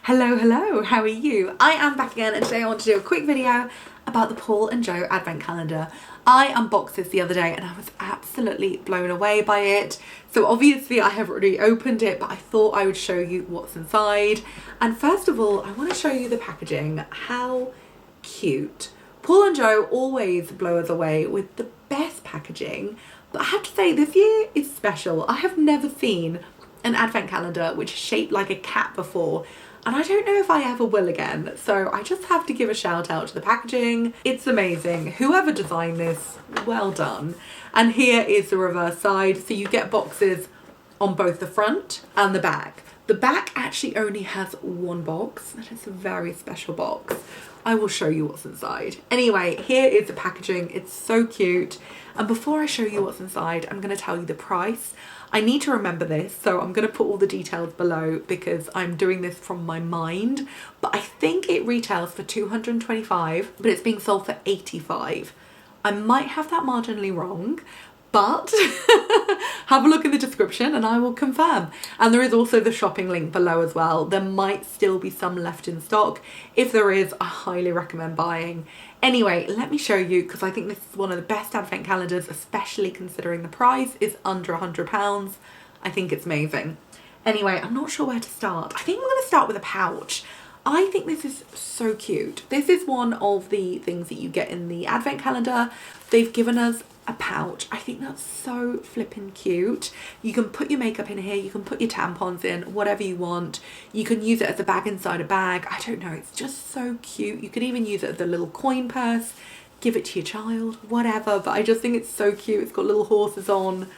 Hello, how are you? I am back again, and today I want to do a quick video about the Paul and Joe advent calendar. I unboxed this the other day and I was absolutely blown away by it. So obviously I have already opened it, but I thought I would show you what's inside. And first of all, I want to show you the packaging. How cute. Paul and Joe always blow us away with the best packaging, but I have to say this year is special. I have never seen an advent calendar which is shaped like a cat before, and I don't know if I ever will again, so I just have to give a shout out to the packaging. It's amazing. Whoever designed this, well done. And here is the reverse side, so you get boxes on both the front and the back. The back actually only has one box, and it's a very special box. I will show you what's inside. Anyway, here is the packaging. It's so cute. And before I show you what's inside, I'm going to tell you the price. I need to remember this, so I'm going to put all the details below because I'm doing this from my mind. But I think it retails for $225, but it's being sold for $85. I might have that marginally wrong, but have a look in the description and I will confirm. And there is also the shopping link below as well. There might still be some left in stock. If there is, I highly recommend buying. Anyway, let me show you, because I think this is one of the best advent calendars, especially considering the price is under £100. I think it's amazing. Anyway, I'm not sure where to start. I think I'm going to start with a pouch. I think this is so cute. This is one of the things that you get in the advent calendar. They've given us a pouch. I think that's so flippin' cute. You can put your makeup in here, you can put your tampons in, whatever you want. You can use it as a bag inside a bag. I don't know, it's just so cute. You could even use it as a little coin purse, give it to your child, whatever. But I just think it's so cute. It's got little horses on.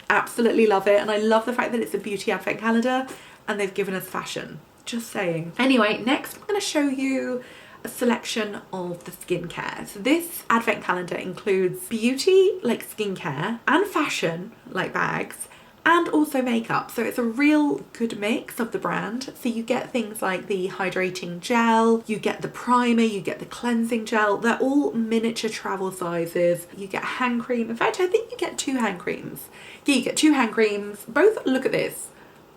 Absolutely love it. And I love the fact that it's a beauty advent calendar and they've given us fashion. Just saying. Anyway, next I'm going to show you a selection of the skincare. So this advent calendar includes beauty like skincare and fashion like bags and also makeup. So it's a real good mix of the brand. So you get things like the hydrating gel, you get the primer, you get the cleansing gel. They're all miniature travel sizes. You get a hand cream. In fact, I think you get 2 hand creams. Yeah, you get 2 hand creams. Both, look at this.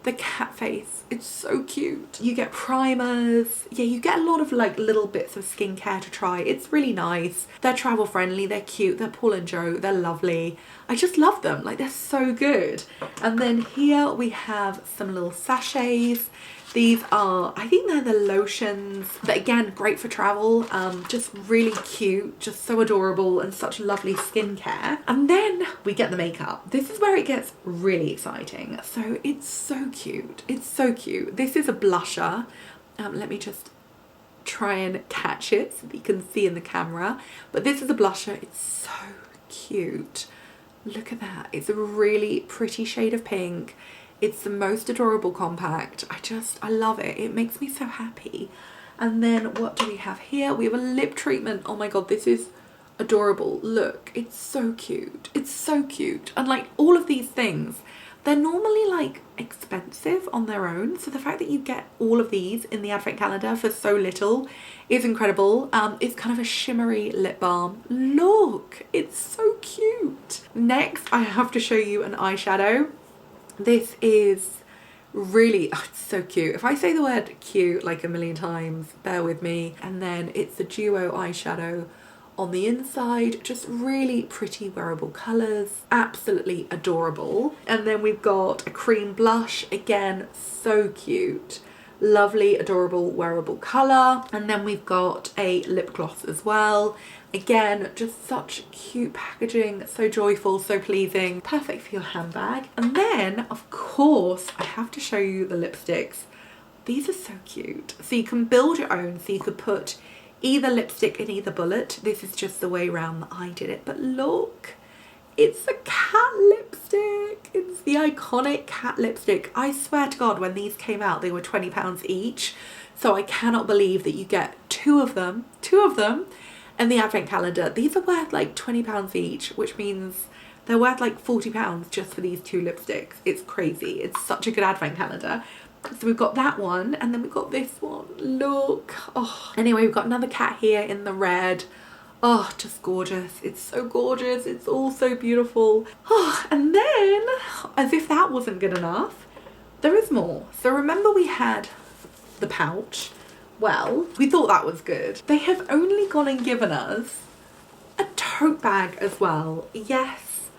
The cat face, it's so cute. You get primers. Yeah, you get a lot of like little bits of skincare to try. It's really nice. They're travel friendly, they're cute, they're Paul and Joe, they're lovely. I just love them, like they're so good. And then here we have some little sachets. These are, I think they're the lotions, but again, great for travel. Just really cute, just so adorable and such lovely skincare. And then we get the makeup. This is where it gets really exciting. So it's so cute. It's so cute. This is a blusher. Let me just try and catch it so that you can see in the camera. But this is a blusher. It's so cute. Look at that. It's a really pretty shade of pink. It's the most adorable compact. I love it. It makes me so happy. And then what do we have here? We have a lip treatment. Oh my god, this is adorable. Look, it's so cute. It's so cute. And like all of these things, they're normally like expensive on their own. So the fact that you get all of these in the advent calendar for so little is incredible. It's kind of a shimmery lip balm. Look, it's so cute. Next, I have to show you an eyeshadow. This is really, oh, it's so cute. If I say the word cute like a million times, bear with me. And then it's the duo eyeshadow on the inside. Just really pretty wearable colours. Absolutely adorable. And then we've got a cream blush. Again, so cute. Lovely, adorable, wearable colour. And then we've got a lip gloss as well. Again, just such cute packaging, so joyful, so pleasing, perfect for your handbag. And then, of course, I have to show you the lipsticks. These are so cute. So you can build your own, so you could put either lipstick in either bullet. This is just the way around that I did it. But look, it's a cat lipstick. It's the iconic cat lipstick. I swear to God, when these came out, they were £20 each. So I cannot believe that you get two of them, and the advent calendar. These are worth like £20 each, which means they're worth like £40 just for these 2 lipsticks. It's crazy. It's such a good advent calendar. So we've got that one, and then we've got this one. Look. Oh, anyway, we've got another cat here in the red. Oh, just gorgeous. It's so gorgeous. It's all so beautiful. Oh, and then, as if that wasn't good enough, there is more. So remember we had the pouch. Well, we thought that was good. They have only gone and given us a tote bag as well. Yes,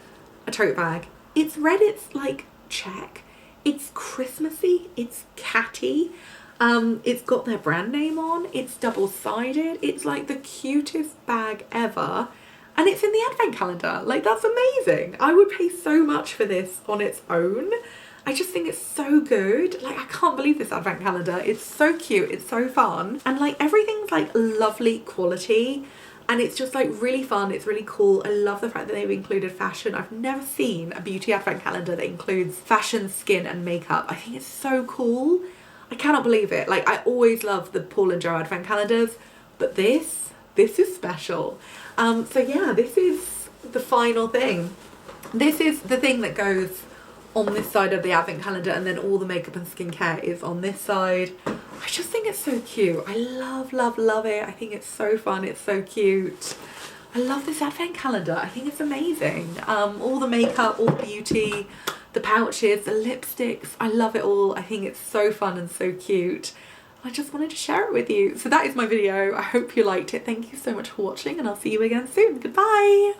a tote bag. It's red, it's like check. It's Christmassy, it's catty. It's got their brand name on, it's double-sided. It's like the cutest bag ever. And it's in the advent calendar. Like, that's amazing. I would pay so much for this on its own. I just think it's so good. Like, I can't believe this advent calendar. It's so cute, it's so fun. And like everything's like lovely quality. And it's just like really fun, it's really cool. I love the fact that they've included fashion. I've never seen a beauty advent calendar that includes fashion, skin and makeup. I think it's so cool. I cannot believe it. Like, I always love the Paul and Joe advent calendars, but this is special. So yeah, this is the final thing. This is the thing that goes on this side of the advent calendar, and then all the makeup and skincare is on this side. I just think it's so cute. I love, love, love it. I think it's so fun. It's so cute. I love this advent calendar. I think it's amazing. All the makeup, all the beauty, the pouches, the lipsticks. I love it all. I think it's so fun and so cute. I just wanted to share it with you. So that is my video. I hope you liked it. Thank you so much for watching, and I'll see you again soon. Goodbye.